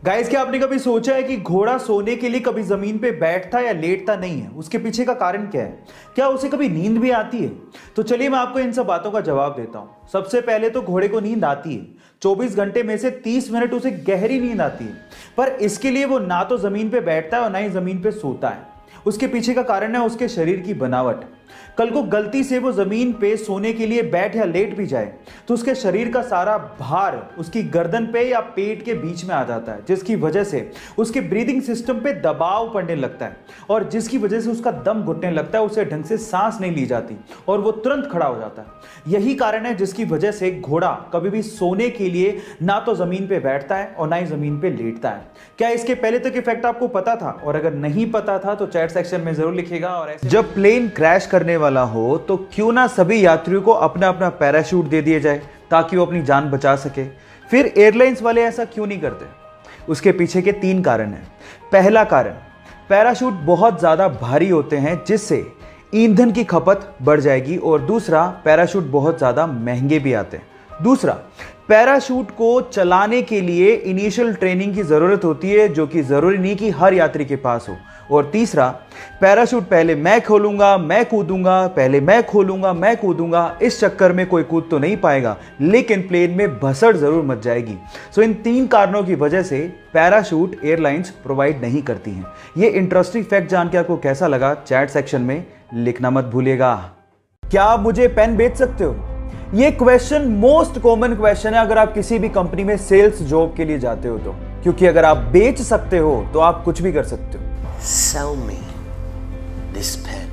Guys, क्या आपने कभी सोचा है कि घोड़ा सोने के लिए कभी जमीन पे बैठता या लेटता नहीं है? उसके पीछे का कारण क्या है? क्या उसे कभी नींद भी आती है? तो चलिए मैं आपको इन सब बातों का जवाब देता हूं। सबसे पहले तो घोड़े को नींद आती है। 24 घंटे में से 30 मिनट उसे गहरी नींद आती है, पर इसके लिए वो ना तो जमीन पे बैठता है और ना ही जमीन पे सोता है। उसके पीछे का कारण है उसके शरीर की बनावट। कल को गलती से वो जमीन पे सोने के लिए बैठ या लेट भी जाए तो उसके शरीर का सारा भार उसकी गर्दन पे या पेट के बीच में आ जाता है, जिसकी वजह से उसके ब्रीदिंग सिस्टम पे दबाव पड़ने लगता है और जिसकी वजह से उसका दम घुटने लगता है, उसे ढंग से सांस नहीं ली जाती और वो तुरंत खड़ा हो जाता है। यही कारण है जिसकी वजह से घोड़ा कभी भी सोने के लिए ना तो जमीन पे बैठता है और ना ही जमीन पे लेटता है। क्या इसके पहले तक इफेक्ट आपको पता था? और अगर नहीं पता था तो चैट सेक्शन में जरूर लिखिएगा। और ऐसे जब प्लेन क्रैश करने वाला हो तो क्यों ना सभी यात्रियों को अपना अपना पैराशूट दे दिया जाए ताकि वो अपनी जान बचा सके। फिर एयरलाइंस वाले ऐसा क्यों नहीं करते? उसके पीछे के 3 कारण हैं। पहला कारण, पैराशूट बहुत ज्यादा भारी होते हैं जिससे ईंधन की खपत बढ़ जाएगी, और दूसरा, पैराशूट बहुत ज्यादा महंगे भी आते हैं। दूसरा, पैराशूट को चलाने के लिए इनिशियल ट्रेनिंग की जरूरत होती है जो कि जरूरी नहीं कि हर यात्री के पास हो। और तीसरा, पैराशूट पहले मैं खोलूंगा मैं कूदूंगा, पहले मैं खोलूंगा मैं कूदूंगा, इस चक्कर में कोई कूद तो नहीं पाएगा लेकिन प्लेन में भसड़ जरूर मच जाएगी। सो इन 3 कारणों की वजह से पैराशूट एयरलाइंस प्रोवाइड नहीं करती हैं। ये इंटरेस्टिंग फैक्ट जान के आपको कैसा लगा चैट सेक्शन में लिखना मत भूलिएगा। क्या आप मुझे पेन बेच सकते हो? ये क्वेश्चन मोस्ट कॉमन क्वेश्चन है अगर आप किसी भी कंपनी में सेल्स जॉब के लिए जाते हो तो, क्योंकि अगर आप बेच सकते हो तो आप कुछ भी कर सकते हो। Sell me this pen.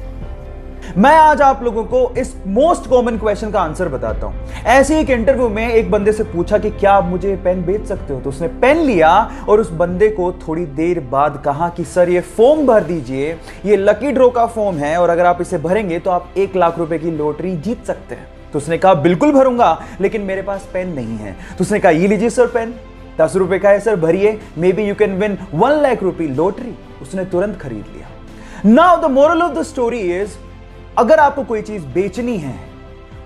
मैं आज आप लोगों को इस मोस्ट कॉमन क्वेश्चन का आंसर बताता हूं। ऐसे एक इंटरव्यू में एक बंदे से पूछा कि क्या आप मुझे पेन बेच सकते हो, तो उसने पेन लिया और उस बंदे को थोड़ी देर बाद कहा कि सर ये फॉर्म भर दीजिए, ये लकी ड्रॉ का फॉर्म है और अगर आप इसे भरेंगे तो आप 1 लाख रुपए की लॉटरी जीत सकते हैं। तो उसने कहा बिल्कुल भरूंगा, लेकिन मेरे पास पेन नहीं है। तो उसने कहा ये लीजिए सर पेन, 10 रुपए का है सर, भरिए, may be you can win 1 lakh रुपए लॉटरी। उसने तुरंत खरीद लिया। Now the moral of the story is, अगर आपको कोई चीज बेचनी है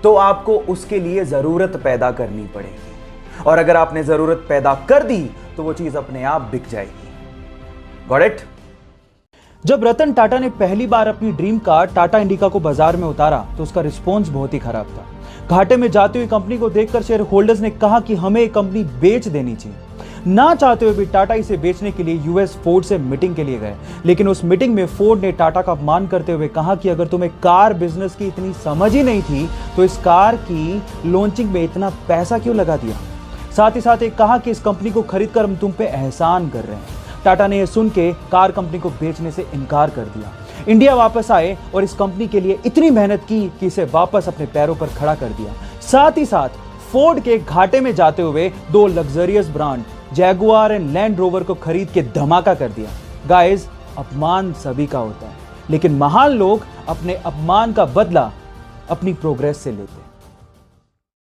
तो आपको उसके लिए जरूरत पैदा करनी पड़ेगी, और अगर आपने जरूरत पैदा कर दी तो वो चीज अपने आप बिक जाएगी। Got it? जब रतन टाटा ने पहली बार अपनी ड्रीम कार टाटा इंडिका को बाजार में उतारा तो उसका रिस्पॉन्स बहुत ही खराब था। घाटे में जाती हुई कंपनी को देखकर शेयर होल्डर्स ने कहा कि हमें ये कंपनी बेच देनी चाहिए। ना चाहते हुए भी टाटा इसे बेचने के लिए यूएस फोर्ड से मीटिंग के लिए गए, लेकिन उस मीटिंग में फोर्ड ने टाटा का अपमान करते हुए कहा कि अगर तुम्हें कार बिजनेस की इतनी समझ ही नहीं थी तो इस कार की लॉन्चिंग में इतना पैसा क्यों लगा दिया। साथ ही साथ एक कहा कि इस कंपनी को खरीदकर हम तुम पे एहसान कर रहे हैं। टाटा ने यह सुन के कार कंपनी को बेचने से इनकार कर दिया। इंडिया वापस आए और इस कंपनी के लिए इतनी मेहनत की कि इसे वापस अपने पैरों पर खड़ा कर दिया। साथ ही साथ फोर्ड के घाटे में जाते हुए 2 luxurious brand Jaguar and land rover को खरीद के धमाका कर दिया। गाइस, अपमान सभी का होता है, लेकिन महान लोग अपने अपमान का बदला अपनी प्रोग्रेस से लेते हैं।